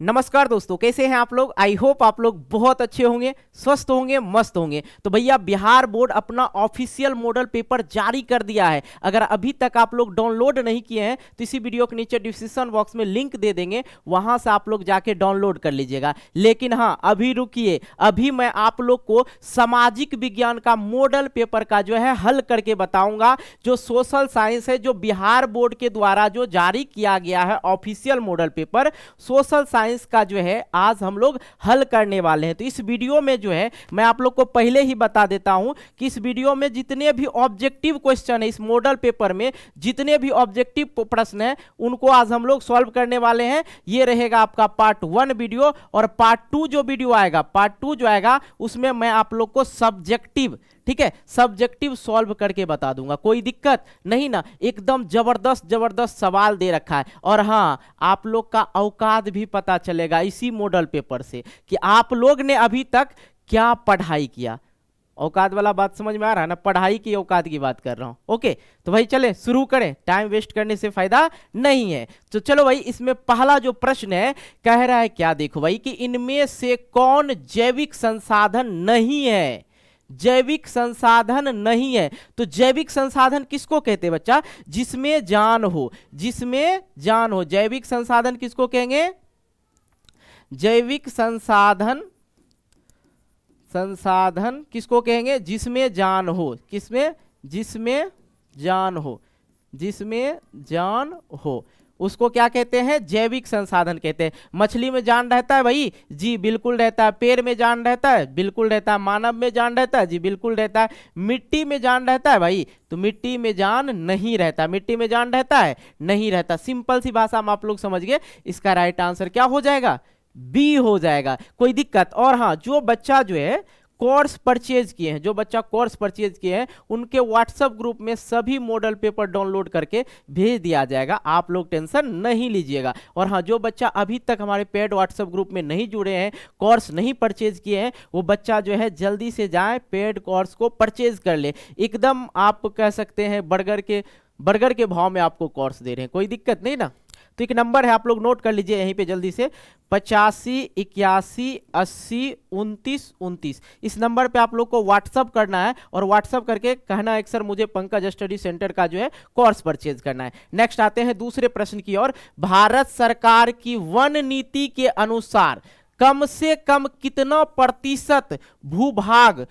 नमस्कार दोस्तों, कैसे हैं आप लोग। आई होप आप लोग बहुत अच्छे होंगे, स्वस्थ होंगे, मस्त होंगे। तो भैया बिहार बोर्ड अपना ऑफिशियल मॉडल पेपर जारी कर दिया है। अगर अभी तक आप लोग डाउनलोड नहीं किए हैं तो इसी वीडियो के नीचे डिस्क्रिप्शन बॉक्स में लिंक दे देंगे, वहां से आप लोग जाके डाउनलोड कर लीजिएगा। लेकिन हाँ, अभी रुकिए, अभी मैं आप लोग को सामाजिक विज्ञान का मॉडल पेपर का जो है हल करके बताऊंगा। जो सोशल साइंस है, जो बिहार बोर्ड के द्वारा जो जारी किया गया है official model paper social science का जो है आज हम लोग हल करने वाले हैं। तो इस वीडियो में जो है मैं आप लोग को पहले ही बता देता हूं कि इस वीडियो में जितने भी ऑब्जेक्टिव क्वेश्चन है, इस मॉडल पेपर में जितने भी ऑब्जेक्टिव प्रश्न है उनको आज हम लोग सॉल्व करने वाले हैं। ये रहेगा आपका पार्ट 1 वीडियो, और पार्ट 2 जो वीडियो आएगा, पार्ट 2 जो आएगा उसमें मैं आप लोग को सब्जेक्टिव, ठीक है, सब्जेक्टिव सॉल्व करके बता दूंगा। कोई दिक्कत नहीं ना, एकदम जबरदस्त जबरदस्त सवाल दे रखा है। और हाँ, आप लोग का औकात भी पता चलेगा इसी मॉडल पेपर से कि आप लोग ने अभी तक क्या पढ़ाई किया। औकात वाला बात समझ में आ रहा है ना, पढ़ाई की औकात की बात कर रहा हूं। ओके, तो भाई चले शुरू करें, टाइम वेस्ट करने से फायदा नहीं है। तो चलो भाई, इसमें पहला जो प्रश्न है कह रहा है क्या, देखो भाई, कि इनमें से कौन जैविक संसाधन नहीं है। जैविक संसाधन नहीं है। तो जैविक संसाधन किसको कहते हैं बच्चा, जिसमें जान हो, जिसमें जान हो। जैविक संसाधन किसको कहेंगे, जैविक संसाधन, संसाधन किसको कहेंगे, जिसमें जान हो। किसमें, जिसमें जान हो, जिसमें जान हो, उसको क्या कहते हैं, जैविक संसाधन कहते हैं। मछली में जान रहता है भाई, जी बिल्कुल रहता है। पेड़ में जान रहता है, बिल्कुल रहता है। मानव में जान रहता है, जी बिल्कुल रहता है। मिट्टी में जान रहता है भाई, तो मिट्टी में जान नहीं रहता। मिट्टी में जान रहता है, नहीं रहता। सिंपल सी भाषा में आप लोग समझ गए, इसका राइट आंसर क्या हो जाएगा, बी हो जाएगा। कोई दिक्कत। और हाँ, जो बच्चा जो है कोर्स परचेज किए हैं, जो बच्चा कोर्स परचेज किए हैं उनके व्हाट्सएप ग्रुप में सभी मॉडल पेपर डाउनलोड करके भेज दिया जाएगा, आप लोग टेंशन नहीं लीजिएगा। और हाँ, जो बच्चा अभी तक हमारे पेड व्हाट्सएप ग्रुप में नहीं जुड़े हैं, कोर्स नहीं परचेज किए हैं, वो बच्चा जो है जल्दी से जाए पेड कोर्स को परचेज कर ले। एकदम आप कह सकते हैं बर्गर के भाव में आपको कोर्स दे रहे हैं, कोई दिक्कत नहीं ना। तो एक नंबर है, आप लोग नोट कर लीजिए यहीं पे जल्दी से, 85 81 80 29 29। इस नंबर पे आप लोग को व्हाट्सअप करना है, और व्हाट्सअप करके कहना है कि सर मुझे पंकज स्टडी सेंटर का जो है कोर्स परचेज करना है। नेक्स्ट आते हैं दूसरे प्रश्न की ओर। भारत सरकार की वन नीति के अनुसार कम से कम कितना प्रतिशत भूभाग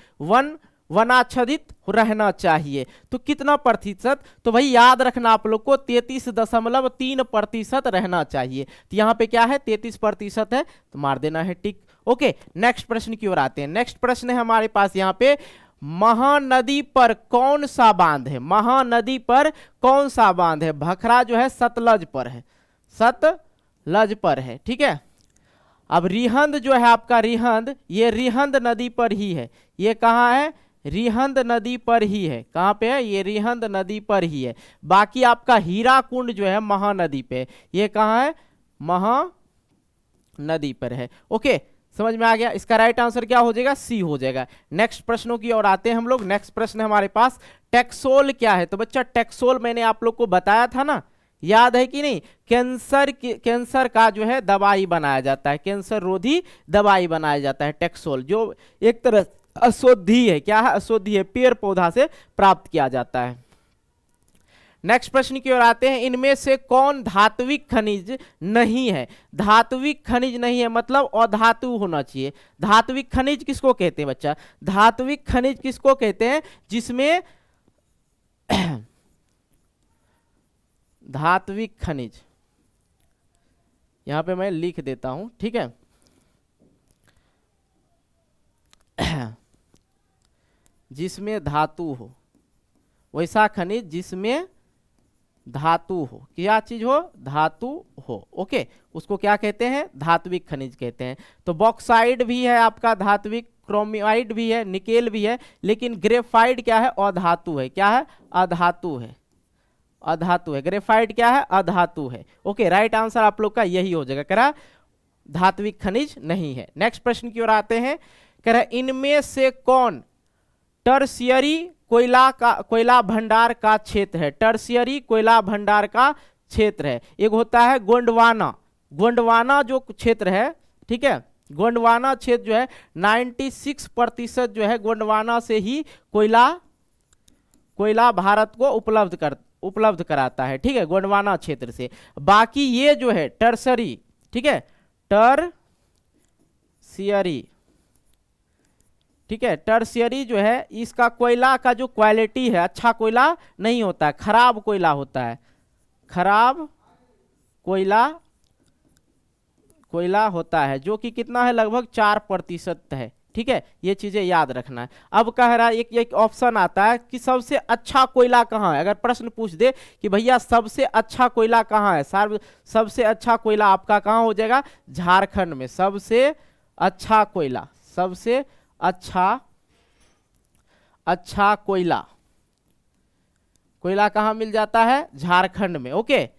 वनाच्छादित रहना चाहिए। तो कितना प्रतिशत, तो भाई याद रखना आप लोग को 33.3% रहना चाहिए। तो यहाँ पे क्या है, 33% है, तो मार देना है टिक। ओके, नेक्स्ट प्रश्न की ओर आते हैं। नेक्स्ट प्रश्न है हमारे पास यहाँ पे, महानदी पर कौन सा बांध है। महानदी पर कौन सा बांध है। भखरा जो है सतलज पर है, सतलज पर है, ठीक है। अब रिहंद जो है आपका, रिहंद, ये रिहंद नदी पर ही है। ये कहाँ है, रिहंद नदी पर ही है। कहाँ पे है, ये रिहंद नदी पर ही है। बाकी आपका हीराकुंड जो है महानदी पे, ये कहाँ है, महानदी पर है। ओके, समझ में आ गया। इसका राइट आंसर क्या हो जाएगा, सी हो जाएगा। नेक्स्ट प्रश्नों की ओर आते हैं हम लोग। नेक्स्ट प्रश्न है हमारे पास, टैक्सोल क्या है। तो बच्चा टैक्सोल मैंने आप लोग को बताया था ना, याद है कि नहीं। कैंसर का जो है दवाई बनाया जाता है, कैंसर रोधी दवाई बनाया जाता है टैक्सोल, जो एक तरह औषधि है। क्या है, औषधि है, पेड़ पौधा से प्राप्त किया जाता है। नेक्स्ट प्रश्न की ओर आते हैं। इनमें से कौन धात्विक खनिज नहीं है। धात्विक खनिज नहीं है मतलब अधातु होना चाहिए। धात्विक खनिज किसको कहते हैं बच्चा, धात्विक खनिज किसको कहते हैं, जिसमें धात्विक खनिज, यहां पे मैं लिख देता हूं, ठीक है। जिसमें धातु हो, वैसा खनिज जिसमें धातु हो। क्या चीज हो, धातु हो। ओके, उसको क्या कहते हैं, धात्विक खनिज कहते हैं। तो बॉक्साइड भी है आपका धात्विक, क्रोमाइड भी है, निकेल भी है, लेकिन ग्रेफाइट क्या है, अधातु है। क्या है, अधातु है, अधातु है। ग्रेफाइट क्या है, अधातु है। ओके, राइट आंसर आप लोग का यही हो जाएगा, कह रहा धात्विक खनिज नहीं है। नेक्स्ट प्रश्न की ओर आते हैं। कह रहा इनमें से कौन टर्शियरी कोयला भंडार का क्षेत्र है। टर्शियरी कोयला भंडार का क्षेत्र है। एक होता है गोंडवाना, गोंडवाना जो क्षेत्र है, ठीक है, गोंडवाना क्षेत्र जो है 96% जो है गोंडवाना से ही कोयला भारत को उपलब्ध कराता है, ठीक है, गोंडवाना क्षेत्र से। बाकी ये जो है टर्सरी, ठीक है, टर्सियरी, ठीक है, टर्सियरी जो है इसका कोयला का जो क्वालिटी है अच्छा कोयला नहीं होता है, खराब कोयला होता है, खराब कोयला होता है, जो कि कितना है, लगभग 4% है, ठीक है, ये चीजें याद रखना है। अब कह रहा है एक ऑप्शन आता है कि सबसे अच्छा कोयला कहाँ है। अगर प्रश्न पूछ दे कि भैया सबसे अच्छा कोयला कहाँ है, सबसे अच्छा कोयला आपका कहाँ हो जाएगा, झारखंड में। सबसे अच्छा कोयला, सबसे अच्छा कोयला कहाँ मिल जाता है, झारखंड में। ओके,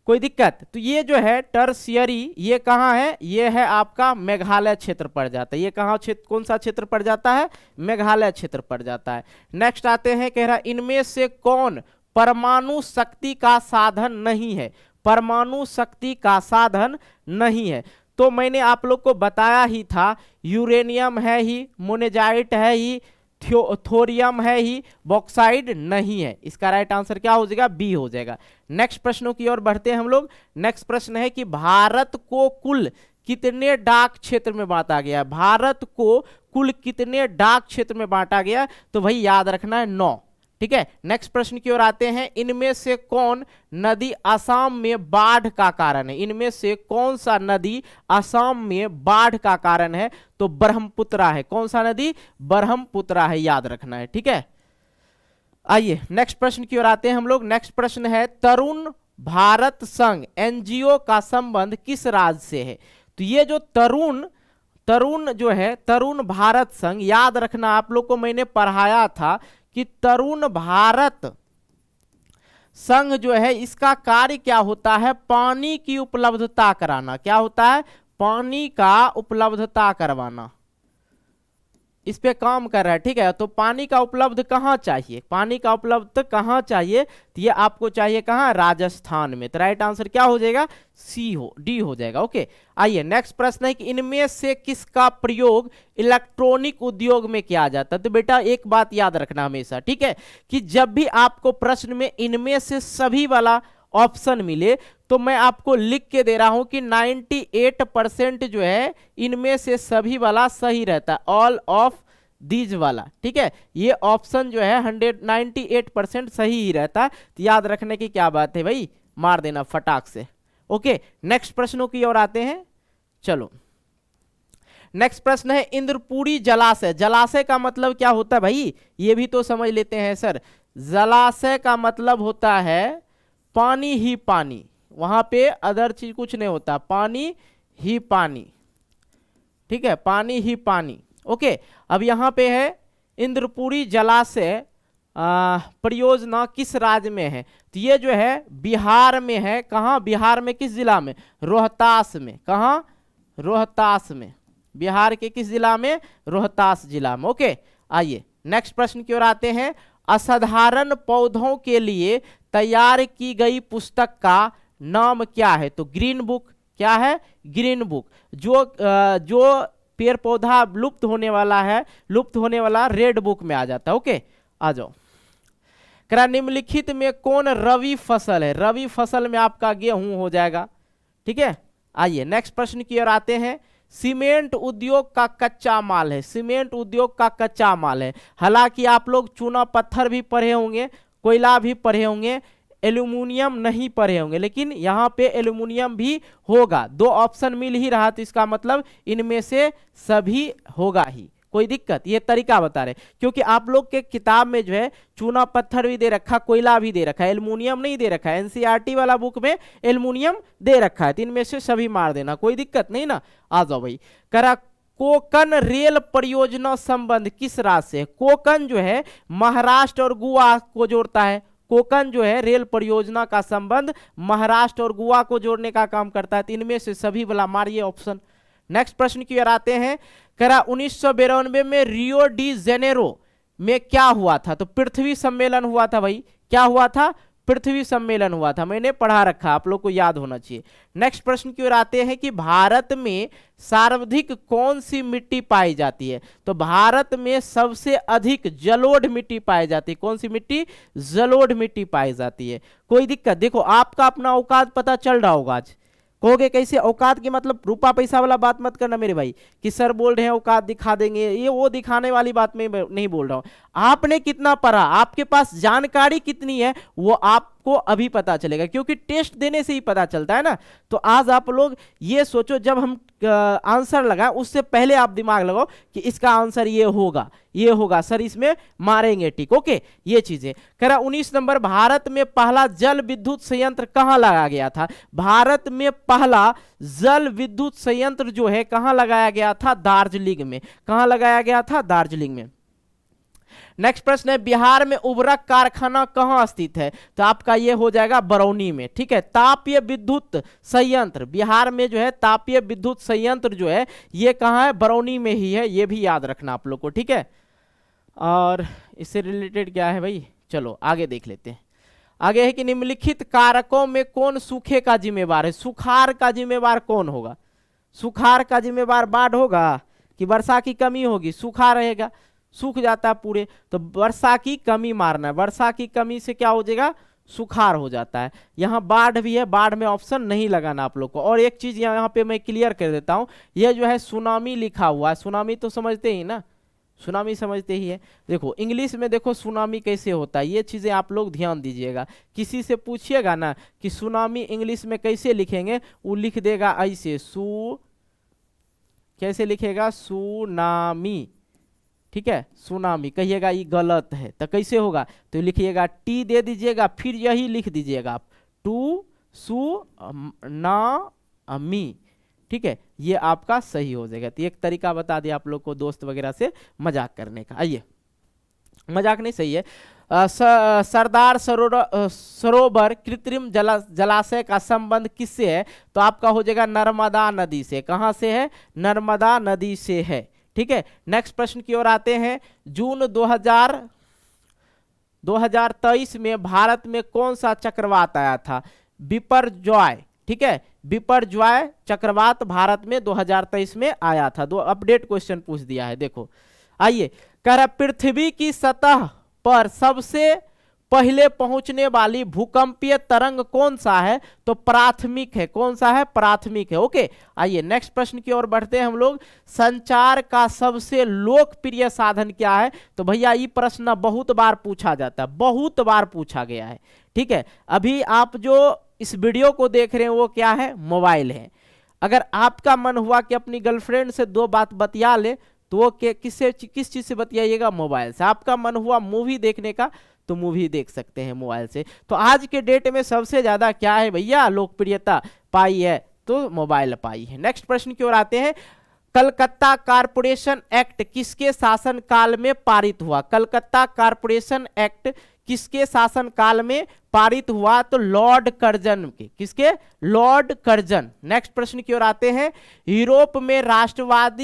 कोई दिक्कत? तो ये जो है टर्सियरी, ये कहाँ है, ये है आपका मेघालय क्षेत्र पड़ जाता है। ये कहाँ क्षेत्र, कौन सा क्षेत्र पड़ जाता है, मेघालय क्षेत्र पड़ जाता है। नेक्स्ट आते हैं, कह रहा इनमें से कौन परमाणु शक्ति का साधन नहीं है, परमाणु शक्ति का साधन नहीं है। तो मैंने आप लोग को बताया ही था, यूरेनियम है ही, मोनेजाइट है ही, थोरियम है ही, बॉक्साइड नहीं है। इसका राइट आंसर क्या हो जाएगा, बी हो जाएगा। नेक्स्ट प्रश्नों की ओर बढ़ते हैं हम लोग। नेक्स्ट प्रश्न है कि भारत को कुल कितने डाक क्षेत्र में बांटा गया, भारत को कुल कितने डाक क्षेत्र में बांटा गया, तो भाई याद रखना है 9, ठीक है। नेक्स्ट प्रश्न की ओर आते हैं, इनमें से कौन नदी असम में बाढ़ का कारण है, इनमें से कौन सा नदी असम में बाढ़ का कारण है, तो ब्रह्मपुत्रा है। कौन सा नदी, ब्रह्मपुत्रा है, याद रखना है, ठीक है। आइए नेक्स्ट प्रश्न की ओर आते हैं हम लोग। नेक्स्ट प्रश्न है, तरुण भारत संघ एनजीओ का संबंध किस राज्य से है। तो ये जो तरुण जो है, तरुण भारत संघ, याद रखना, आप लोग को मैंने पढ़ाया था कि तरुण भारत संघ जो है इसका कार्य क्या होता है, पानी की उपलब्धता कराना। क्या होता है, पानी का उपलब्धता करवाना, इस पे काम कर रहा है, ठीक है। तो पानी का उपलब्ध कहाँ चाहिए, पानी का उपलब्ध कहाँ चाहिए, तो ये आपको चाहिए कहाँ, राजस्थान में। तो राइट आंसर क्या हो जाएगा, डी हो जाएगा। ओके, आइए नेक्स्ट प्रश्न है कि इनमें से किसका प्रयोग इलेक्ट्रॉनिक उद्योग में किया जाता है। तो बेटा एक बात याद रखना हमेशा, ठीक है, कि जब भी आपको प्रश्न में इनमें से सभी वाला ऑप्शन मिले तो मैं आपको लिख के दे रहा हूं कि 98% जो है इनमें से सभी वाला सही रहता है, ऑल ऑफ दीज वाला, ठीक है। ये ऑप्शन जो है 98% सही ही रहता है। तो याद रखने की क्या बात है भाई, मार देना फटाक से। ओके, नेक्स्ट प्रश्नों की ओर आते हैं। चलो नेक्स्ट प्रश्न है, इंद्रपुरी जलाशय, जलाशय का मतलब क्या होता है भाई, ये भी तो समझ लेते हैं सर। जलाशय का मतलब होता है पानी ही पानी, वहां पे अदर चीज कुछ नहीं होता, पानी ही पानी, ठीक है, पानी ही पानी। ओके, अब यहां पे है इंद्रपुरी जलाशय परियोजना किस राज्य में है, तो ये जो है बिहार में है। कहां, बिहार में किस जिला में, रोहतास में। कहां, रोहतास में, बिहार के किस जिला में, रोहतास जिला में। ओके, आइए नेक्स्ट प्रश्न की ओर आते हैं। असाधारण पौधों के लिए तैयार की गई पुस्तक का नाम क्या है, तो ग्रीन बुक। क्या है, ग्रीन बुक। जो पेड़ पौधा लुप्त होने वाला है, लुप्त होने वाला रेड बुक में आ जाता है। ओके, आ जाओ। निम्नलिखित में कौन रवि फसल है, रवि फसल में आपका गेहूं हो जाएगा, ठीक है। आइए नेक्स्ट प्रश्न की ओर आते हैं। सीमेंट उद्योग का कच्चा माल है, सीमेंट उद्योग का कच्चा माल है। हालांकि आप लोग चूना पत्थर भी पढ़े होंगे, कोयला भी पढ़े होंगे, एल्यूमिनियम नहीं पढ़े होंगे, लेकिन यहाँ पे एल्यूमिनियम भी होगा। 2 ऑप्शन मिल ही रहा, तो इसका मतलब इनमें से सभी होगा ही। कोई दिक्कत, ये तरीका बता रहे, क्योंकि आप लोग के किताब में जो है चूना पत्थर भी दे रखा, कोयला भी दे रखा है, एल्यूमिनियम नहीं दे रखा है। एनसीईआरटी वाला बुक में एल्यूमिनियम दे रखा है, तो इनमें से सभी मार देना, कोई दिक्कत नहीं ना। आ जाओ भाई। करा कोकन रेल परियोजना संबंध किस राज्य से, कोकन जो है महाराष्ट्र और गोवा को जोड़ता है। कोकन जो है रेल परियोजना का संबंध महाराष्ट्र और गोवा को जोड़ने का काम करता है। तो इनमें से सभी वाला मारिए ऑप्शन। नेक्स्ट प्रश्न की ओर आते हैं। करा 1992 में रियो डी जेनेरो में क्या हुआ था, तो पृथ्वी सम्मेलन हुआ था भाई। क्या हुआ था, पृथ्वी सम्मेलन हुआ था, मैंने पढ़ा रखा, आप लोग को याद होना चाहिए। नेक्स्ट प्रश्न की ओर आते हैं कि भारत में सर्वाधिक कौन सी मिट्टी पाई जाती है? तो भारत में सबसे अधिक जलोढ़ मिट्टी पाई जाती है। कौन सी मिट्टी? जलोढ़ मिट्टी पाई जाती है। कोई दिक्कत? देखो आपका अपना औकात पता चल रहा होगा। आज कहोगे कैसे? औकात की मतलब रुपा पैसा वाला बात मत करना मेरे भाई कि सर बोल रहे हैं औकात दिखा देंगे, ये वो दिखाने वाली बात में नहीं बोल रहा हूं। आपने कितना पढ़ा, आपके पास जानकारी कितनी है, वो आपको अभी पता चलेगा, क्योंकि टेस्ट देने से ही पता चलता है ना। तो आज आप लोग ये सोचो, जब हम आंसर लगाएं उससे पहले आप दिमाग लगाओ कि इसका आंसर ये होगा सर, इसमें मारेंगे टिक। ओके, ये चीजें कह रहा। 19 नंबर, भारत में पहला जल विद्युत संयंत्र कहां लगाया गया था? भारत में पहला जल विद्युत संयंत्र जो है कहां लगाया गया था? दार्जिलिंग में। कहां लगाया गया था? दार्जिलिंग में। नेक्स्ट प्रश्न है, बिहार में उर्वरक कारखाना कहां स्थित है? तो आपका ये हो जाएगा बरौनी में। ठीक है, तापीय विद्युत संयंत्र, बिहार में जो है तापीय विद्युत संयंत्र जो है ये कहां है? बरौनी में ही है, ये भी याद रखना आप लोग को। ठीक है, और इससे रिलेटेड क्या है भाई, चलो आगे देख लेते हैं। आगे है कि निम्नलिखित कारकों में कौन सूखे का जिम्मेवार है? सुखाड़ का जिम्मेवार कौन होगा? सुखाड़ का जिम्मेवार बाढ़ होगा कि वर्षा की कमी होगी? सूखा रहेगा, सूख जाता है पूरे, तो वर्षा की कमी मारना है। वर्षा की कमी से क्या हो जाएगा? सुखाड़ हो जाता है। यहाँ बाढ़ भी है, बाढ़ में ऑप्शन नहीं लगाना आप लोग को। और एक चीज यहाँ पे मैं क्लियर कर देता हूँ, ये जो है सुनामी लिखा हुआ है, सुनामी तो समझते ही ना, सुनामी समझते ही है। देखो इंग्लिश में देखो सुनामी कैसे होता है, ये चीजें आप लोग ध्यान दीजिएगा। किसी से पूछिएगा ना कि सुनामी इंग्लिश में कैसे लिखेंगे, वो लिख देगा ऐसे, कैसे लिखेगा? सुनामी। ठीक है, सुनामी कहिएगा ये गलत है तो कैसे होगा? तो लिखिएगा टी दे दीजिएगा, फिर यही लिख दीजिएगा आप, टू सु ना मी। ठीक है, ये आपका सही हो जाएगा। तो एक तरीका बता दिया आप लोग को दोस्त वगैरह से मजाक करने का। आइए, मजाक नहीं, सही है। सरदार सरोवर कृत्रिम जलाशय का संबंध किससे है? तो आपका हो जाएगा नर्मदा नदी से। कहां से है? नर्मदा नदी से है। ठीक है, नेक्स्ट प्रश्न की ओर आते हैं। जून 2023 में भारत में कौन सा चक्रवात आया था? बिपरजॉय। ठीक है, बिपरजॉय चक्रवात भारत में 2023 में आया था। दो अपडेट क्वेश्चन पूछ दिया है, देखो। आइए, कह रहा पृथ्वी की सतह पर सबसे पहले पहुंचने वाली भूकंपीय तरंग कौन सा है? तो प्राथमिक है। कौन सा है? प्राथमिक है। ओके, आइए नेक्स्ट प्रश्न की ओर बढ़ते हैं हम लोग। संचार का सबसे लोकप्रिय साधन क्या है? तो भैया ये प्रश्न बहुत बार पूछा जाता है, बहुत बार पूछा गया है। ठीक है, अभी आप जो इस वीडियो को देख रहे हैं वो क्या है? मोबाइल है। अगर आपका मन हुआ कि अपनी गर्लफ्रेंड से दो बात बतिया ले तो वो किस चीज से बतियाइएगा? मोबाइल से। आपका मन हुआ मूवी देखने का तो मूवी देख सकते हैं मोबाइल से। तो आज के डेट में सबसे ज्यादा क्या है भैया लोकप्रियता पाई है? तो मोबाइल पाई है। नेक्स्ट प्रश्न की ओर आते हैं। कलकत्ता कारपोरेशन एक्ट किसके शासन काल में पारित हुआ? कलकत्ता कारपोरेशन एक्ट किसके शासन काल में पारित हुआ? तो लॉर्ड कर्जन के। किसके? Lord Curzon. नेक्स्ट प्रश्न की ओर आते हैं। यूरोप में राष्ट्रवाद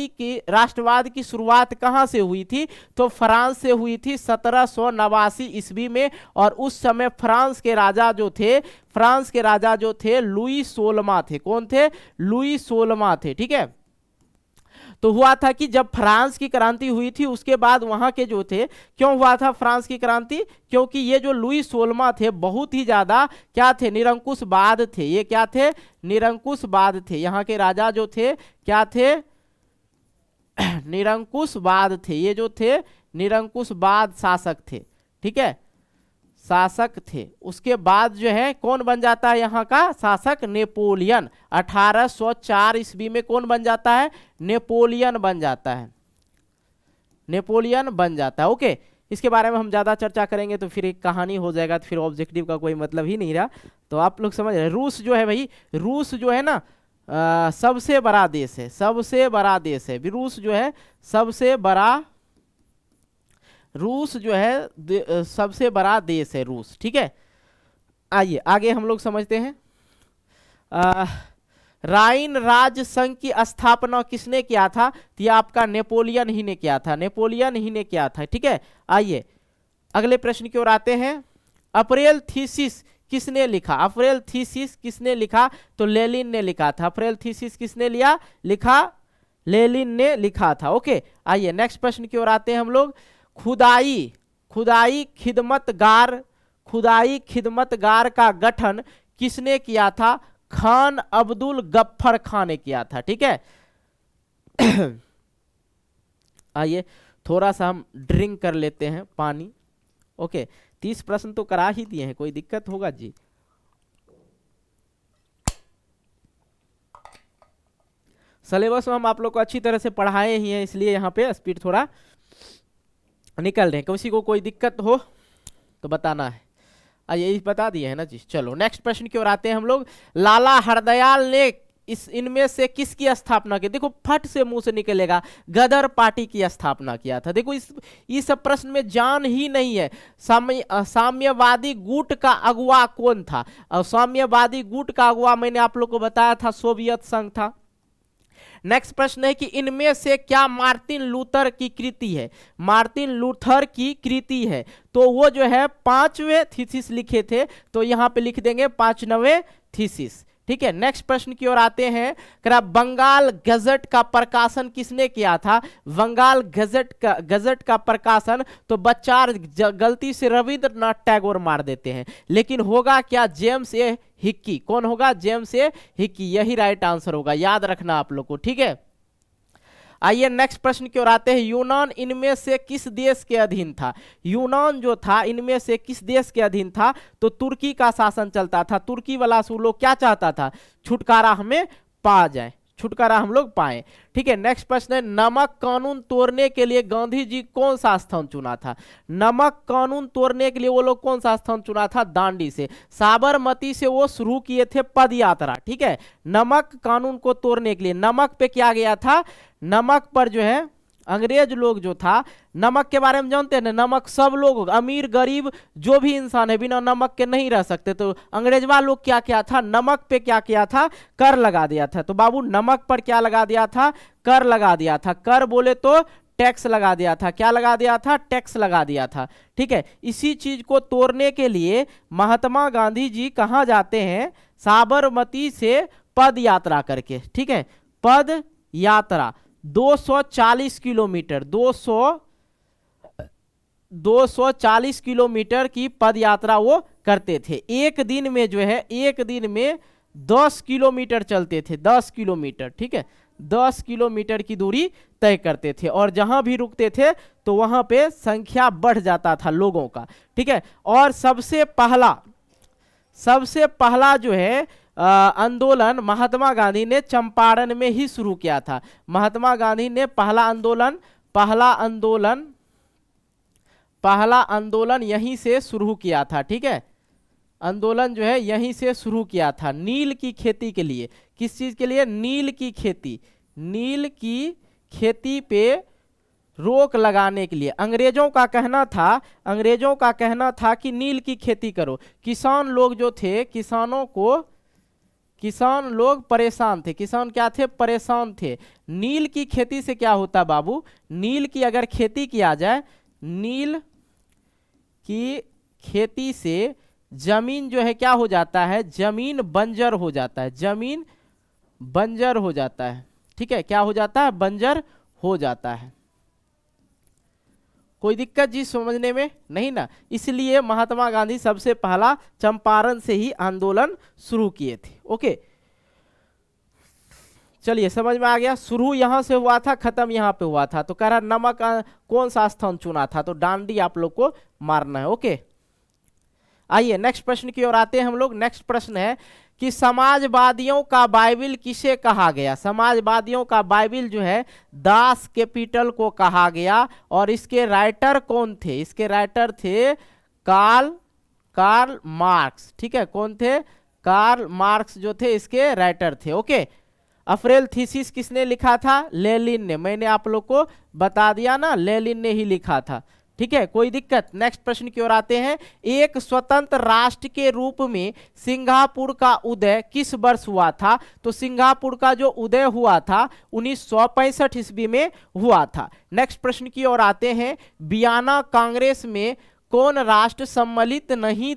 की शुरुआत कहां से हुई थी? तो फ्रांस से हुई थी 1789 ईस्वी में। और उस समय फ्रांस के राजा जो थे लुई 16वां थे। कौन थे? लुई 16वां थे। ठीक है, तो हुआ था कि जब फ्रांस की क्रांति हुई थी उसके बाद वहां के जो थे, क्यों हुआ था फ्रांस की क्रांति? क्योंकि ये जो लुई 16वां थे बहुत ही ज्यादा क्या थे? निरंकुशवाद थे। ये क्या थे? निरंकुशवाद थे। यहाँ के राजा जो थे क्या थे? निरंकुशवाद थे। ये जो थे निरंकुशवाद शासक थे। ठीक है, शासक थे। उसके बाद जो है कौन बन जाता है यहाँ का शासक? नेपोलियन। 1804 ईस्वी में कौन बन जाता है? नेपोलियन बन जाता है। नेपोलियन बन जाता है। ओके, इसके बारे में हम ज्यादा चर्चा करेंगे तो फिर एक कहानी हो जाएगा, तो फिर ऑब्जेक्टिव का कोई मतलब ही नहीं रहा। तो आप लोग समझ रहे। रूस जो है भाई, रूस जो है ना सबसे बड़ा देश है, सबसे बड़ा देश है रूस जो है, सबसे बड़ा रूस जो है सबसे बड़ा देश है रूस। ठीक है, आइए आगे हम लोग समझते हैं। राइन राज संघ की स्थापना किसने किया था? तो ये आपका नेपोलियन ही ने किया था। नेपोलियन ही ने किया था। ठीक है, आइए अगले प्रश्न की ओर आते हैं। अप्रैल थीसिस किसने लिखा? अप्रैल थीसिस किसने लिखा? तो लेनिन ने लिखा था। अप्रैल थीसिस किसने लिखा? लेनिन ने लिखा था। ओके, आइए नेक्स्ट प्रश्न की ओर आते हैं हम लोग। खुदाई खिदमतगार का गठन किसने किया था? खान अब्दुल गफ्फर खान ने किया था। ठीक है, आइए थोड़ा सा हम ड्रिंक कर लेते हैं पानी। ओके, 30 प्रश्न तो करा ही दिए हैं, कोई दिक्कत होगा जी? सिलेबस में हम आप लोग को अच्छी तरह से पढ़ाए ही हैं, इसलिए यहाँ पे स्पीड थोड़ा निकल रहे हैं। किसी को कोई दिक्कत हो तो बताना है। यही बता दिए है ना जी। चलो नेक्स्ट प्रश्न की ओर आते हैं हम लोग। लाला हरदयाल ने इनमें से किसकी स्थापना की? देखो फट से मुंह से निकलेगा, गदर पार्टी की स्थापना किया था। देखो इस प्रश्न में जान ही नहीं है। साम्यवादी गुट का अगुवा कौन था? और साम्यवादी गुट का अगुवा मैंने आप लोग को बताया था सोवियत संघ था। नेक्स्ट प्रश्न है कि इनमें से क्या मार्टिन लूथर की कृति है? मार्टिन लूथर की कृति है तो वो जो है 5वें थीसिस लिखे थे, तो यहां पे लिख देंगे 5वें थीसिस। ठीक है, नेक्स्ट प्रश्न की ओर आते हैं। बंगाल गजट का प्रकाशन किसने किया था? बंगाल गजट का प्रकाशन तो बच्चा गलती से रविंद्रनाथ टैगोर मार देते हैं, लेकिन होगा क्या? जेम्स ए हिक्की। कौन होगा? जेम्स ए हिक्की, यही राइट आंसर होगा, याद रखना आप लोग को। ठीक है, आइए नेक्स्ट प्रश्न की ओर आते हैं। यूनान इनमें से किस देश के अधीन था? यूनान जो था इनमें से किस देश के अधीन था? तो तुर्की का शासन चलता था। तुर्की वाला लोग क्या चाहता था? छुटकारा हमें पा जाए, छुटकारा हम लोग पाए। ठीक है, नेक्स्ट प्रश्न है। नमक कानून तोड़ने के लिए गांधी जी कौन सा स्थान चुना था? नमक कानून तोड़ने के लिए वो लोग कौन सा स्थान चुना था? दांडी से। साबरमती से वो शुरू किए थे पद यात्रा। ठीक है, नमक कानून को तोड़ने के लिए। नमक पे क्या गया था? नमक पर जो है अंग्रेज लोग जो था, नमक के बारे में जानते हैं ना, नमक सब लोग, अमीर गरीब जो भी इंसान है बिना नमक के नहीं रह सकते। तो अंग्रेजवा लोग क्या किया था? नमक पे क्या किया था? कर लगा दिया था। तो बाबू नमक पर क्या लगा दिया था? कर लगा दिया था। कर बोले तो टैक्स लगा दिया था। क्या लगा दिया था? टैक्स लगा दिया था। ठीक है, इसी चीज को तोड़ने के लिए महात्मा गांधी जी कहाँ जाते हैं? साबरमती से पद यात्रा करके। ठीक है, पद यात्रा 240 किलोमीटर 240 किलोमीटर की पद यात्रा वो करते थे। एक दिन में जो है, एक दिन में 10 किलोमीटर चलते थे, 10 किलोमीटर। ठीक है, 10 किलोमीटर की दूरी तय करते थे, और जहां भी रुकते थे तो वहां पे संख्या बढ़ जाता था लोगों का। ठीक है, और सबसे पहला जो है आंदोलन महात्मा गांधी ने चंपारण में ही शुरू किया था। महात्मा गांधी ने पहला आंदोलन यहीं से शुरू किया था। ठीक है, आंदोलन जो है यहीं से शुरू किया था, नील की खेती के लिए। किस चीज के लिए? नील की खेती पे रोक लगाने के लिए। अंग्रेजों का कहना था कि नील की खेती करो। किसान लोग जो थे, किसान लोग परेशान थे। किसान क्या थे? परेशान थे। नील की खेती से क्या होता बाबू? नील की अगर खेती किया जाए, नील की खेती से जमीन जो है क्या हो जाता है? जमीन बंजर हो जाता है। जमीन बंजर हो जाता है। ठीक है, क्या हो जाता है? बंजर हो जाता है। कोई दिक्कत जी समझने में? नहीं ना। इसलिए महात्मा गांधी सबसे पहला चंपारण से ही आंदोलन शुरू किए थे। ओके, चलिए समझ में आ गया। शुरू यहां से हुआ था, खत्म यहां पे हुआ था। तो कह रहा नमक कौन सा स्थान चुना था? तो डांडी आप लोग को मारना है। ओके, आइए नेक्स्ट प्रश्न की ओर आते हैं हम लोग। नेक्स्ट प्रश्न है कि समाजवादियों का बाइबिल किसे कहा गया? समाजवादियों का बाइबिल जो है दास कैपिटल को कहा गया, और इसके राइटर कौन थे? इसके राइटर थे कार्ल मार्क्स। ठीक है, कौन थे? कार्ल मार्क्स जो थे इसके राइटर थे। ओके, अप्रैल थीसिस किसने लिखा था? लेनिन ने। मैंने आप लोग को बता दिया ना, लेनिन ने ही लिखा था। ठीक है, कोई दिक्कत? नेक्स्ट प्रश्न की ओर आते हैं। एक स्वतंत्र राष्ट्र के रूप में सिंगापुर का उदय किस वर्ष हुआ था? तो सिंगापुर का जो उदय हुआ था 1965 ईस्वी में हुआ था। नेक्स्ट प्रश्न की ओर आते हैं। वियना कांग्रेस में कौन राष्ट्र सम्मिलित नहीं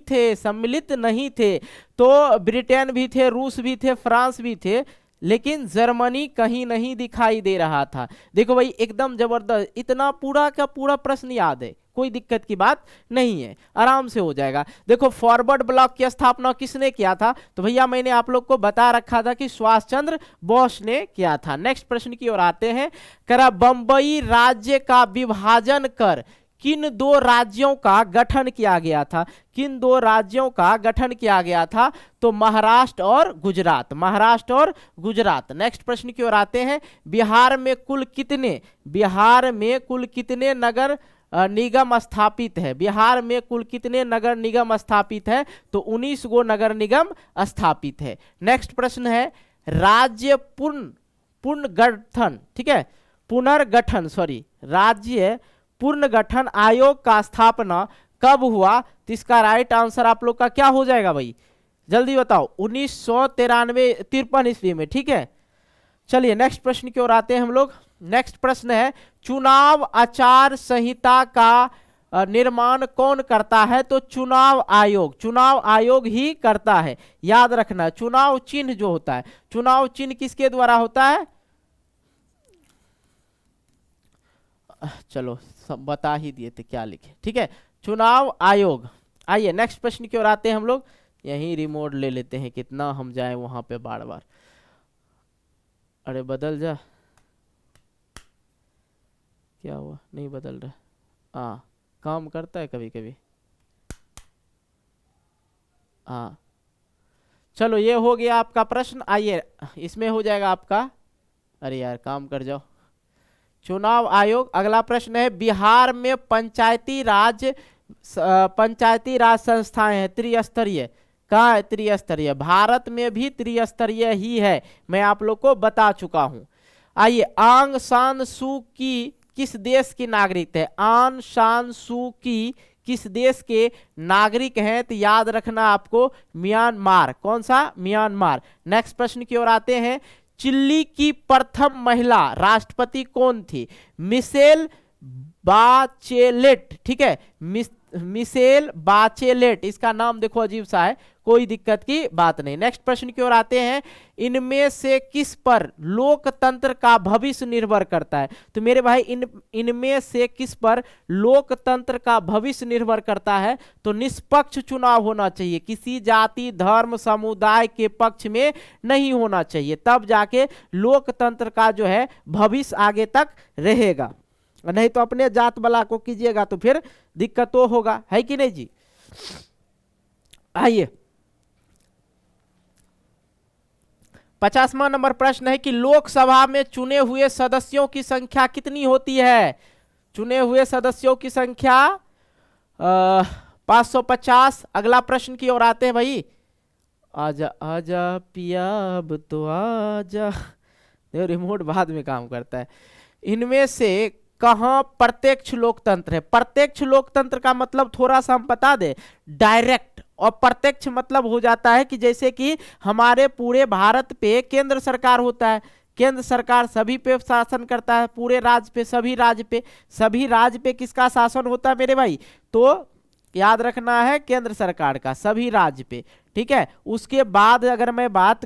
थे? तो ब्रिटेन भी थे, रूस भी थे, फ्रांस भी थे, लेकिन जर्मनी कहीं नहीं दिखाई दे रहा था। देखो भाई एकदम जबरदस्त, इतना पूरा का पूरा प्रश्न याद है, कोई दिक्कत की बात नहीं है, आराम से हो जाएगा। देखो फॉरवर्ड ब्लॉक की स्थापना किसने किया था? तो भैया मैंने आप लोग को बता रखा था कि सुभाष चंद्र बोस ने किया था। नेक्स्ट प्रश्न की ओर आते हैं। करा बंबई राज्य का विभाजन कर किन दो राज्यों का गठन किया गया था? किन दो राज्यों का गठन किया गया था? तो महाराष्ट्र और गुजरात, महाराष्ट्र और गुजरात। नेक्स्ट प्रश्न की ओर आते हैं। बिहार में कुल कितने नगर निगम स्थापित है? बिहार में कुल कितने नगर निगम स्थापित है? तो 19 गो नगर निगम स्थापित है। नेक्स्ट प्रश्न है, राज्य पुनर्गठन, ठीक है, राज्य पुनर्गठन आयोग का स्थापना कब हुआ? तो इसका राइट आंसर आप लोग का क्या हो जाएगा भाई, जल्दी बताओ? 1953 ईस्वी में, ठीक है। चलिए नेक्स्ट प्रश्न की ओर आते हैं हम लोग। नेक्स्ट प्रश्न है, चुनाव आचार संहिता का निर्माण कौन करता है? तो चुनाव आयोग ही करता है। याद रखना, चुनाव चिन्ह जो होता है, चुनाव चिन्ह किसके द्वारा होता है? चलो सब बता ही दिए थे, क्या लिखे, ठीक है, चुनाव आयोग। आइए नेक्स्ट प्रश्न की ओर आते हैं हम लोग। यहीं रिमोट ले लेते हैं, कितना हम जाए वहां पे बार बार। अरे बदल जा, क्या हुआ? नहीं बदल रहा। हाँ काम करता है कभी कभी। हाँ चलो ये हो गया आपका प्रश्न। आइए इसमें हो जाएगा आपका, अरे यार काम कर जाओ, चुनाव आयोग। अगला प्रश्न है, बिहार में पंचायती राज संस्थाएं हैं त्रिस्तरीय, कहाँ है? त्रिस्तरीय। भारत में भी त्रिस्तरीय ही है, मैं आप लोग को बता चुका हूं। आइए, आंग सान सू की किस देश की नागरिक है? आंग सान सू की किस देश के नागरिक हैं? तो याद रखना आपको, म्यांमार। कौन सा? म्यांमार। नेक्स्ट प्रश्न की ओर आते हैं। चिली की प्रथम महिला राष्ट्रपति कौन थी? मिशेल बाचेलेट, ठीक है, मिशेल बाचेलेट। इसका नाम देखो अजीब सा है, कोई दिक्कत की बात नहीं। नेक्स्ट प्रश्न की ओर आते हैं। इनमें से किस पर लोकतंत्र का भविष्य निर्भर करता है? तो मेरे भाई इनमें से किस पर लोकतंत्र का भविष्य निर्भर करता है? तो निष्पक्ष चुनाव होना चाहिए, किसी जाति धर्म समुदाय के पक्ष में नहीं होना चाहिए, तब जाके लोकतंत्र का जो है भविष्य आगे तक रहेगा। नहीं तो अपने जात वाला को कीजिएगा तो फिर दिक्कत तो होगा, है कि नहीं जी? आइए 50वां नंबर प्रश्न है कि लोकसभा में चुने हुए सदस्यों की संख्या कितनी होती है? चुने हुए सदस्यों की संख्या 550। अगला प्रश्न की ओर आते हैं भाई। आजा आजा पिया अब तो आजा, रिमोट बाद में काम करता है। इनमें से कहां प्रत्यक्ष लोकतंत्र है? प्रत्यक्ष लोकतंत्र का मतलब थोड़ा सा हम बता दें, डायरेक्ट। और प्रत्यक्ष मतलब हो जाता है कि जैसे कि हमारे पूरे भारत पे केंद्र सरकार होता है, केंद्र सरकार सभी पे शासन करता है, पूरे राज्य पे, सभी राज्य पे किसका शासन होता है मेरे भाई? तो याद रखना है केंद्र सरकार का, सभी राज्य पे, ठीक है। उसके बाद अगर मैं बात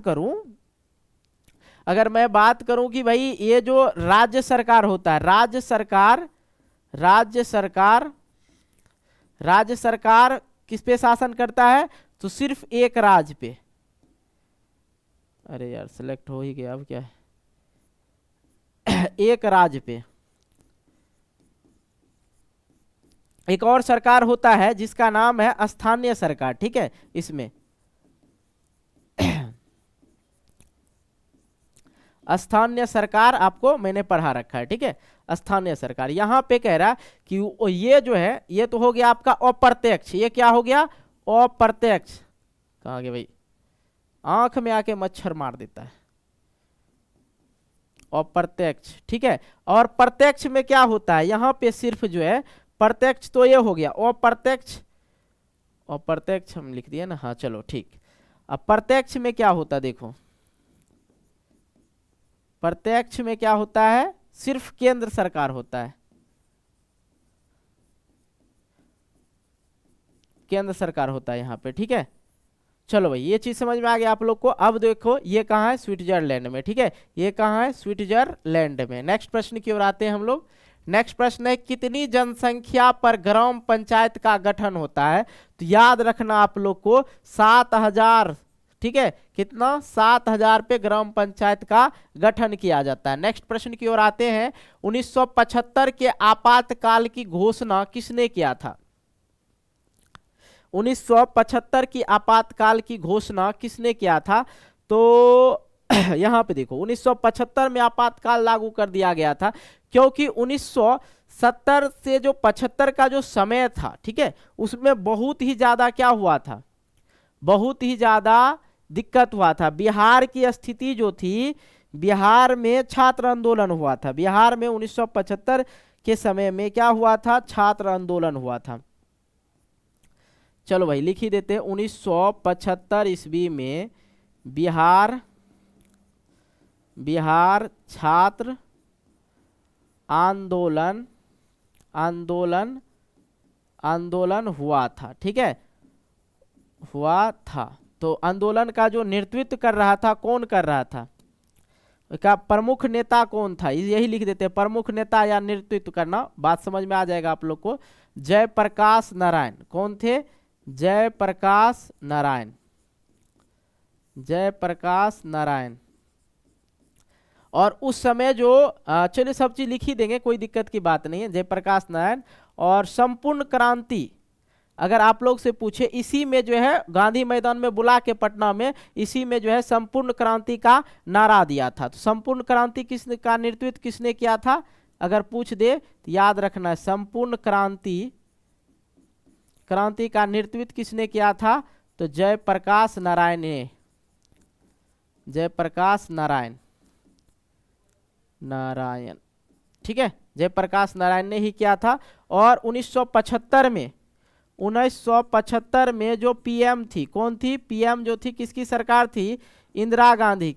करूं कि भाई ये जो राज्य सरकार होता है, राज्य सरकार किस पे शासन करता है? तो सिर्फ एक राज्य पे। अरे यार सिलेक्ट हो ही गया, अब क्या है? एक राज्य पे। एक और सरकार होता है जिसका नाम है स्थानीय सरकार, ठीक है। इसमें स्थानीय सरकार आपको मैंने पढ़ा रखा है, ठीक है। स्थानीय सरकार यहां पे कह रहा कि ये जो है, ये तो हो गया आपका अप्रत्यक्ष। ये क्या हो गया? अप्रत्यक्ष। कहाँ गया भाई? आंख में आके मच्छर मार देता है। अप्रत्यक्ष, ठीक है। और प्रत्यक्ष में क्या होता है? यहां पे सिर्फ जो है प्रत्यक्ष, तो ये हो गया अप्रत्यक्ष हम लिख दिए ना, हाँ चलो ठीक। अब प्रत्यक्ष में क्या होता है देखो, प्रत्यक्ष में क्या होता है? सिर्फ केंद्र सरकार होता है। केंद्र सरकार होता है यहाँ पे, ठीक है। चलो भाई ये चीज समझ में आ गया आप लोग को। अब देखो ये कहाँ है, स्विट्जरलैंड में, ठीक है, ये कहाँ है, स्विट्जरलैंड में। नेक्स्ट प्रश्न की ओर आते हैं हम लोग। नेक्स्ट प्रश्न है कितनी जनसंख्या पर ग्राम पंचायत का गठन होता है? तो याद रखना आप लोग को 7000, ठीक है, कितना, 7000 पे ग्राम पंचायत का गठन किया जाता है। नेक्स्ट प्रश्न की ओर आते हैं। 1975 के आपातकाल की घोषणा किसने किया था? 1975 की आपातकाल की घोषणा किसने किया था? तो यहां पे देखो 1975 में आपातकाल लागू कर दिया गया था, क्योंकि 1970 से जो 75 का जो समय था, ठीक है, उसमें बहुत ही ज्यादा क्या हुआ था, बहुत ही ज्यादा दिक्कत हुआ था। बिहार की स्थिति जो थी, बिहार में छात्र आंदोलन हुआ था। बिहार में 1975 के समय में क्या हुआ था, छात्र आंदोलन हुआ था। चलो भाई लिख ही देते हैं। 1975 ईस्वी में बिहार छात्र आंदोलन हुआ था, ठीक है, हुआ था। तो आंदोलन का जो नेतृत्व कर रहा था, कौन कर रहा था, का प्रमुख नेता कौन था, यही लिख देते हैं, प्रमुख नेता या नेतृत्व करना, बात समझ में आ जाएगा आप लोग को। जयप्रकाश नारायण। कौन थे? जयप्रकाश नारायण। जयप्रकाश नारायण। और उस समय जो चलिए सब चीज लिख ही देंगे, कोई दिक्कत की बात नहीं है। जयप्रकाश नारायण। और संपूर्ण क्रांति अगर आप लोग से पूछे, इसी में जो है गांधी मैदान में बुला के पटना में, इसी में जो है संपूर्ण क्रांति का नारा दिया था। तो संपूर्ण क्रांति किसने का नेतृत्व किसने किया था, अगर पूछ दे तो याद रखना है, संपूर्ण क्रांति का नेतृत्व किसने किया था? तो जयप्रकाश नारायण ने। जयप्रकाश नारायण, ठीक है, जयप्रकाश नारायण ने ही किया था। और 1975 में जो पीएम थी, कौन थी? पीएम जो थी किसकी सरकार थी? इंदिरा गांधी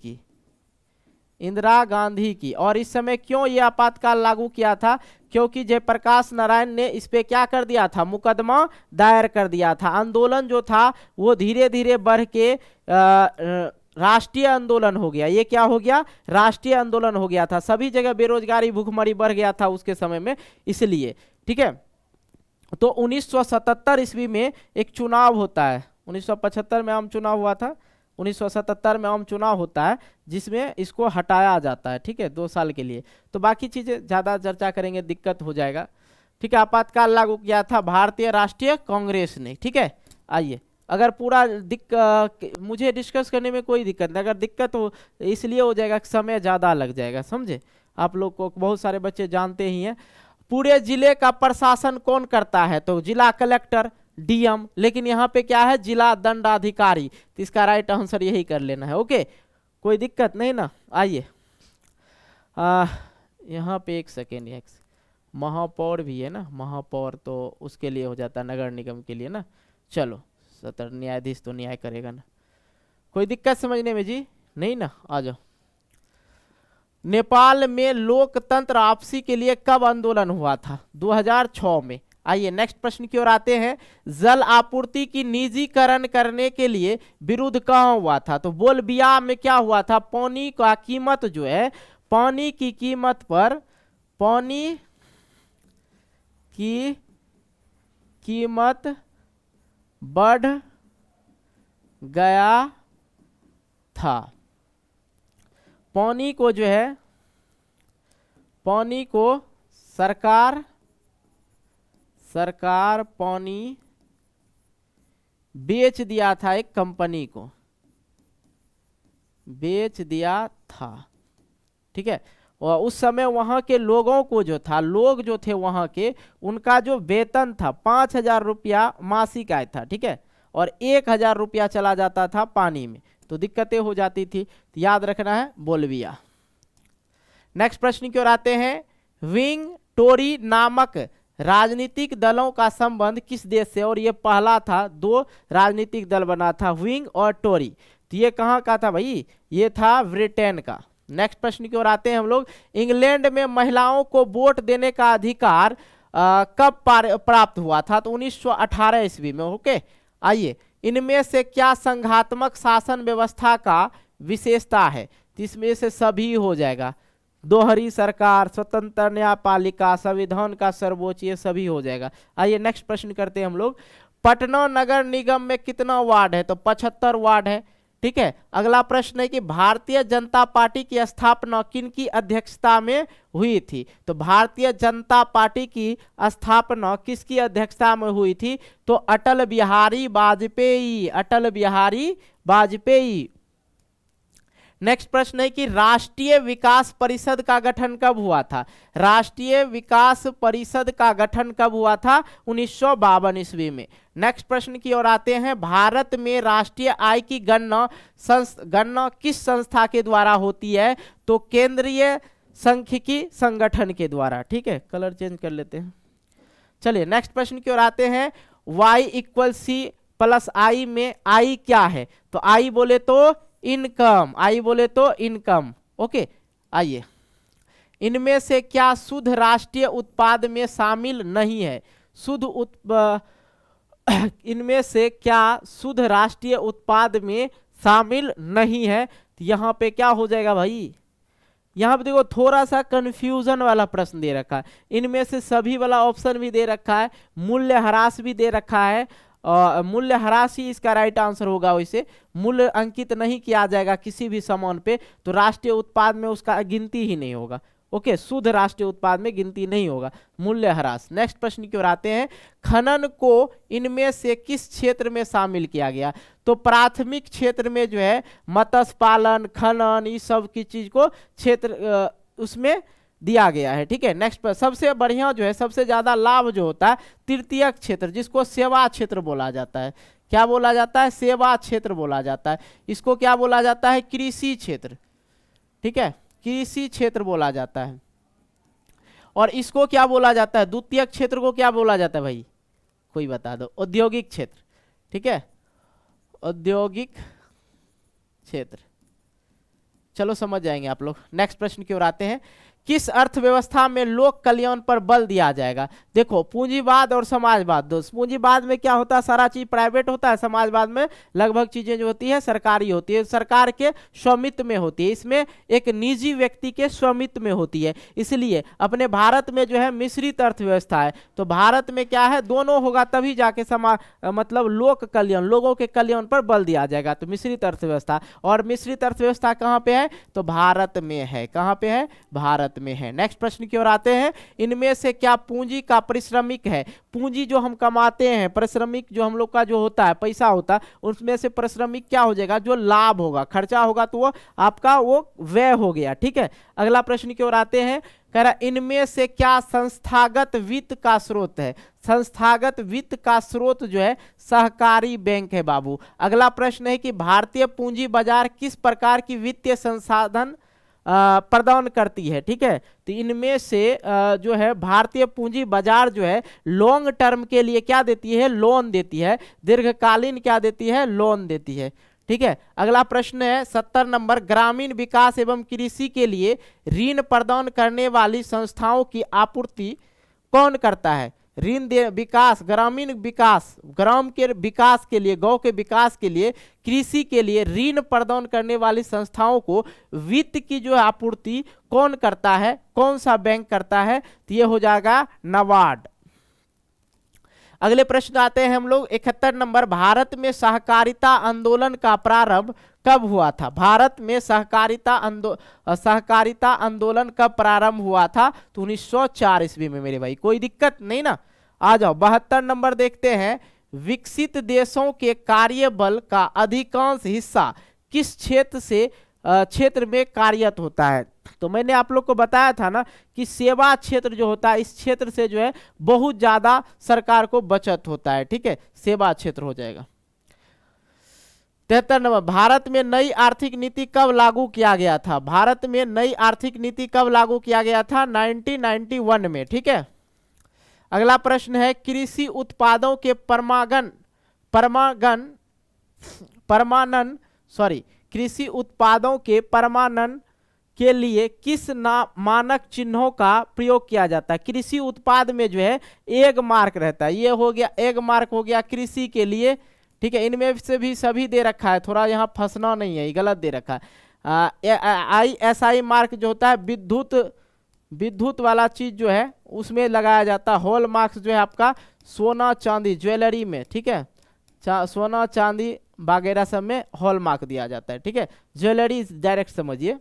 की। और इस समय क्यों ये आपातकाल लागू किया था? क्योंकि जयप्रकाश नारायण ने इस पे क्या कर दिया था, मुकदमा दायर कर दिया था। आंदोलन जो था वो धीरे धीरे बढ़ के राष्ट्रीय आंदोलन हो गया। ये क्या हो गया? राष्ट्रीय आंदोलन हो गया था। सभी जगह बेरोजगारी भूखमरी बढ़ गया था उसके समय में, इसलिए, ठीक है। तो 1977 ईस्वी में एक चुनाव होता है। 1975 में आम चुनाव हुआ था, 1977 में आम चुनाव होता है, जिसमें इसको हटाया जाता है, ठीक है, 2 साल के लिए। तो बाकी चीजें ज्यादा चर्चा करेंगे, दिक्कत हो जाएगा, ठीक है। आपातकाल लागू किया था भारतीय राष्ट्रीय कांग्रेस ने, ठीक है। आइए, अगर पूरा मुझे डिस्कस करने में कोई दिक्कत नहीं, अगर दिक्कत हो इसलिए हो जाएगा कि समय ज़्यादा लग जाएगा, समझे। आप लोग को बहुत सारे बच्चे जानते ही हैं। पूरे जिले का प्रशासन कौन करता है? तो जिला कलेक्टर, डीएम, लेकिन यहाँ पे क्या है, जिला दंडाधिकारी। तो इसका राइट आंसर यही कर लेना है, ओके, कोई दिक्कत नहीं ना। आइए, यहाँ पे एक सेकेंड, महापौर भी है ना, महापौर तो उसके लिए हो जाता है, नगर निगम के लिए ना। चलो, सत्र न्यायाधीश तो न्याय करेगा ना, कोई दिक्कत समझने में जी नहीं ना। आ जाओ। नेपाल में लोकतंत्र वापसी के लिए कब आंदोलन हुआ था? 2006 में। आइए नेक्स्ट प्रश्न की ओर आते हैं। जल आपूर्ति की निजीकरण करने के लिए विरोध कहाँ हुआ था? तो बोलबिया में क्या हुआ था? पानी का कीमत जो है, पानी की कीमत पर, पानी की कीमत बढ़ गया था। पानी को जो है, पानी को सरकार पानी बेच दिया था, एक कंपनी को बेच दिया था, ठीक है। और उस समय वहां के लोगों को जो था, लोग जो थे वहां के, उनका जो वेतन था 5000 रुपया मासिक आय था, ठीक है, और 1000 रुपया चला जाता था पानी में, तो दिक्कतें हो जाती थी। तो याद रखना है बोलबिया। नेक्स्ट प्रश्न की ओर आते हैं। विंग टोरी नामक राजनीतिक दलों का संबंध किस देश से? और ये पहला था, 2 राजनीतिक दल बना था, विंग और टोरी। तो ये कहाँ का था भाई? ये था ब्रिटेन का। नेक्स्ट प्रश्न की ओर आते हैं हम लोग। इंग्लैंड में महिलाओं को वोट देने का अधिकार कब प्राप्त हुआ था? तो 1918 ईस्वी में। ओके, आइए, इनमें से क्या संघात्मक शासन व्यवस्था का विशेषता है? तो इसमें से सभी हो जाएगा, दोहरी सरकार, स्वतंत्र न्यायपालिका, संविधान का सर्वोच्च, ये सभी हो जाएगा। आइए नेक्स्ट प्रश्न करते हैं हम लोग। पटना नगर निगम में कितना वार्ड है? तो 75 वार्ड है। ठीक है, अगला प्रश्न है कि भारतीय जनता पार्टी की स्थापना किन की अध्यक्षता में हुई थी? तो भारतीय जनता पार्टी की स्थापना किसकी अध्यक्षता में हुई थी? तो अटल बिहारी वाजपेयी, अटल बिहारी वाजपेयी। नेक्स्ट प्रश्न है कि राष्ट्रीय विकास परिषद का गठन कब हुआ था? राष्ट्रीय विकास परिषद का गठन कब हुआ था? 1952 ईस्वी में। नेक्स्ट प्रश्न की ओर आते हैं। भारत में राष्ट्रीय आय की गणना किस संस्था के द्वारा होती है? तो केंद्रीय सांख्यिकी संगठन के द्वारा। ठीक है, कलर चेंज कर लेते हैं। चलिए नेक्स्ट प्रश्न की ओर आते हैं। y = c+i में i क्या है? तो i बोले तो इनकम, आई बोले तो इनकम। ओके, आइए, इनमें से क्या शुद्ध राष्ट्रीय उत्पाद में शामिल नहीं है? इनमें से क्या शुद्ध राष्ट्रीय उत्पाद में शामिल नहीं है? तो यहाँ पे क्या हो जाएगा भाई? यहाँ पे देखो थोड़ा सा कंफ्यूजन वाला प्रश्न दे रखा है। इनमें से सभी वाला ऑप्शन भी दे रखा है, मूल्य ह्रास भी दे रखा है। मूल्य ह्रास ही इसका राइट आंसर होगा। वैसे मूल्य अंकित नहीं किया जाएगा किसी भी सामान पे, तो राष्ट्रीय उत्पाद में उसका गिनती ही नहीं होगा। ओके, शुद्ध राष्ट्रीय उत्पाद में गिनती नहीं होगा, मूल्य ह्रास। नेक्स्ट प्रश्न की ओर आते हैं। खनन को इनमें से किस क्षेत्र में शामिल किया गया? तो प्राथमिक क्षेत्र में जो है मत्स्य पालन, खनन, इस सब की चीज को क्षेत्र उसमें दिया गया है। ठीक है, नेक्स्ट पर सबसे बढ़िया जो है, सबसे ज्यादा लाभ जो होता है तृतीयक क्षेत्र, जिसको सेवा क्षेत्र बोला जाता है। क्या बोला जाता है? सेवा क्षेत्र बोला जाता है। इसको क्या बोला जाता है? कृषि क्षेत्र। ठीक है, कृषि क्षेत्र बोला जाता है। और इसको क्या बोला जाता है? द्वितीयक क्षेत्र को क्या बोला जाता है भाई? कोई बता दो। औद्योगिक क्षेत्र। ठीक है, औद्योगिक क्षेत्र। चलो समझ जाएंगे आप लोग। नेक्स्ट प्रश्न की ओर आते हैं। किस अर्थव्यवस्था में लोक कल्याण पर बल दिया जाएगा? देखो, पूंजीवाद और समाजवाद दोस्त। पूंजीवाद में क्या होता है? सारा चीज प्राइवेट होता है। समाजवाद में लगभग चीजें जो होती है सरकारी होती है, सरकार के स्वामित्व में होती है। इसमें एक निजी व्यक्ति के स्वामित्व में होती है। इसलिए अपने भारत में जो है मिश्रित अर्थव्यवस्था है। तो भारत में क्या है? दोनों होगा तभी जाके मतलब लोक कल्याण, लोगों के कल्याण पर बल दिया जाएगा। तो मिश्रित अर्थव्यवस्था। और मिश्रित अर्थव्यवस्था कहाँ पे है? तो भारत में है। कहाँ पे है? भारत में है। नेक्स्ट प्रश्न की ओर आते हैं। इनमें से क्या पूंजी का पारिश्रमिक है? पूंजी जो हम कमाते हैं, पारिश्रमिक जो हम लोग का जो होता है, पैसा होता है, उसमें से पारिश्रमिक क्या हो जाएगा? जो लाभ होगा, खर्चा होगा तो वो आपका वो व्यय हो गया। ठीक है, अगला प्रश्न की ओर आते हैं। कह रहा इनमें से क्या संस्थागत वित्त का स्रोत है? संस्थागत वित्त का स्रोत जो है सहकारी बैंक है बाबू। अगला प्रश्न है कि भारतीय पूंजी बाजार किस प्रकार की वित्तीय संसाधन प्रदान करती है? ठीक है, तो इनमें से जो है भारतीय पूंजी बाजार जो है लॉन्ग टर्म के लिए क्या देती है? लोन देती है। दीर्घकालीन क्या देती है? लोन देती है। ठीक है, अगला प्रश्न है 70 नंबर। ग्रामीण विकास एवं कृषि के लिए ऋण प्रदान करने वाली संस्थाओं की आपूर्ति कौन करता है? ऋण दे विकास, ग्रामीण विकास, ग्राम के विकास के लिए, गांव के विकास के लिए, कृषि के लिए ऋण प्रदान करने वाली संस्थाओं को वित्त की जो आपूर्ति कौन करता है? कौन सा बैंक करता है? तो ये हो जाएगा नाबार्ड। अगले प्रश्न आते हैं हम लोग 71 नंबर। भारत में सहकारिता आंदोलन का प्रारंभ कब हुआ था? भारत में सहकारिता आंदोलन कब प्रारंभ हुआ था? तो 1904 ईस्वी में मेरे भाई। कोई दिक्कत नहीं ना? आ जाओ 72 नंबर देखते हैं। विकसित देशों के कार्यबल का अधिकांश हिस्सा किस क्षेत्र में कार्यरत होता है? तो मैंने आप लोग को बताया था ना कि सेवा क्षेत्र जो होता है, इस क्षेत्र से जो है बहुत ज्यादा सरकार को बचत होता है। ठीक है, सेवा क्षेत्र हो जाएगा। 73 नंबर। भारत में नई आर्थिक नीति कब लागू किया गया था? भारत में नई आर्थिक नीति कब लागू किया गया था? 1991 में। ठीक है, अगला प्रश्न है कृषि उत्पादों के कृषि उत्पादों के परमाणन के लिए किस मानक चिन्हों का प्रयोग किया जाता है? कृषि उत्पाद में जो है एग मार्क रहता है, ये हो गया एग मार्क हो गया कृषि के लिए, ठीक है। इनमें से भी सभी दे रखा है, थोड़ा यहाँ फंसना नहीं है, ये गलत दे रखा है। ISI मार्क जो होता है विद्युत वाला चीज जो है उसमें लगाया जाता है। हॉल मार्क्स जो है आपका सोना चांदी ज्वेलरी में, ठीक है, सोना चांदी वगैरह सब में हॉल मार्क दिया जाता है, ठीक है। ज्वेलरी डायरेक्ट समझिए।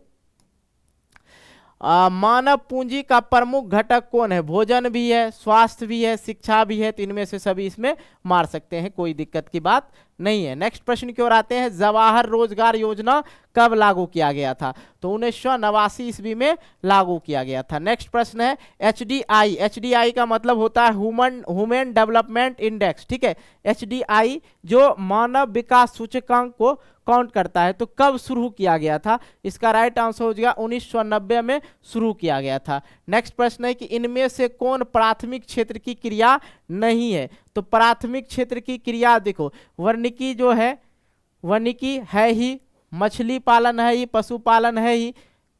मानव पूंजी का प्रमुख घटक कौन है? भोजन भी है, स्वास्थ्य भी है, शिक्षा भी है, तो इनमें से सभी इसमें मार सकते हैं, कोई दिक्कत की बात नहीं है। नेक्स्ट प्रश्न की ओर आते हैं। जवाहर रोजगार योजना कब लागू किया गया था? तो 1989 ईस्वी में लागू किया गया था। नेक्स्ट प्रश्न है HDI। HDI का मतलब होता है ह्यूमन डेवलपमेंट इंडेक्स, ठीक है। HDI जो मानव विकास सूचकांक को काउंट करता है, तो कब शुरू किया गया था? इसका राइट आंसर हो जाएगा 1990 में शुरू किया गया था। नेक्स्ट प्रश्न है कि इनमें से कौन प्राथमिक क्षेत्र की क्रिया नहीं है? तो प्राथमिक क्षेत्र की क्रिया देखो, वानिकी जो है, वानिकी है ही, मछली पालन है ही, पशुपालन है ही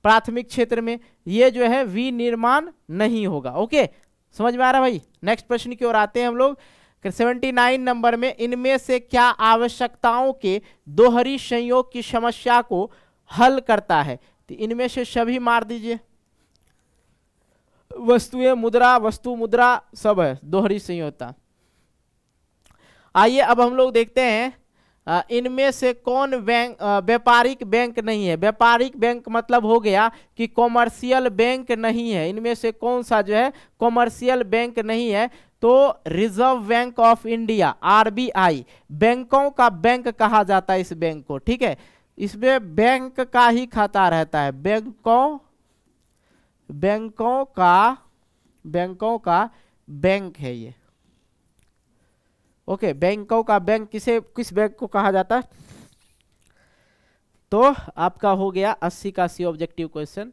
प्राथमिक क्षेत्र में, ये जो है विनिर्माण नहीं होगा। ओके, समझ में आ रहा भाई? नेक्स्ट प्रश्न की ओर आते हैं हम लोग। 79 नंबर में इनमें से क्या आवश्यकताओं के दोहरी संयोग की समस्या को हल करता है? तो इनमें से सभी मार दीजिए। वस्तुएं मुद्रा, वस्तु मुद्रा सब है, दोहरी संयोगता। आइए अब हम लोग देखते हैं इनमें से कौन बैंक व्यापारिक बैंक नहीं है? व्यापारिक बैंक मतलब हो गया कि कॉमर्शियल बैंक नहीं है। इनमें से कौन सा जो है कॉमर्शियल बैंक नहीं है? तो reserve bank of India RBI, बैंकों का बैंक कहा जाता है इस बैंक को, ठीक है। इसमें बैंक का ही खाता रहता है, बैंकों का बैंक है ये। ओके, बैंकों का बैंक किस बैंक को कहा जाता है? तो आपका हो गया 80 का C ऑब्जेक्टिव क्वेश्चन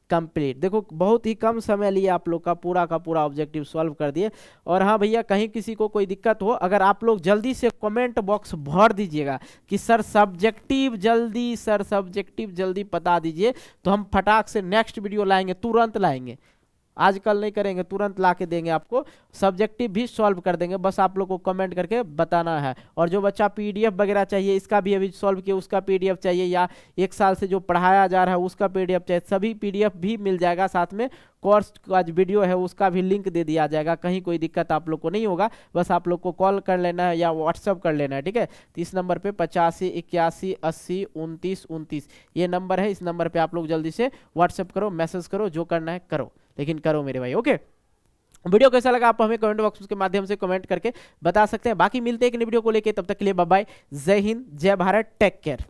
कंप्लीट। देखो बहुत ही कम समय लिए आप लोग का पूरा ऑब्जेक्टिव सॉल्व कर दिए। और हाँ भैया, कहीं किसी को कोई दिक्कत हो, अगर आप लोग जल्दी से कमेंट बॉक्स भर दीजिएगा कि सर सब्जेक्टिव जल्दी बता दीजिए, तो हम फटाक से नेक्स्ट वीडियो लाएंगे, तुरंत लाएंगे, आजकल नहीं करेंगे, तुरंत ला के देंगे आपको। सब्जेक्टिव भी सॉल्व कर देंगे, बस आप लोग को कमेंट करके बताना है। और जो बच्चा PDF वगैरह चाहिए, इसका भी अभी सॉल्व किया, उसका PDF चाहिए, या 1 साल से जो पढ़ाया जा रहा है उसका PDF चाहिए, सभी PDF भी मिल जाएगा। साथ में कोर्स का जो वीडियो है उसका भी लिंक दे दिया जाएगा। कहीं कोई दिक्कत आप लोग को नहीं होगा, बस आप लोग को कॉल कर लेना है या व्हाट्सअप कर लेना है, ठीक है। तो इस नंबर पे 85 81 80 29 29 ये नंबर है। इस नंबर पे आप लोग जल्दी से व्हाट्सअप करो, मैसेज करो, जो करना है करो, लेकिन करो मेरे भाई। ओके, वीडियो कैसा लगा आप हमें कमेंट बॉक्स के माध्यम से कमेंट करके बता सकते हैं। बाकी मिलते हैं एक नई वीडियो को लेके, तब तक के लिए बाय बाय, जय हिंद, जय भारत, टेक केयर।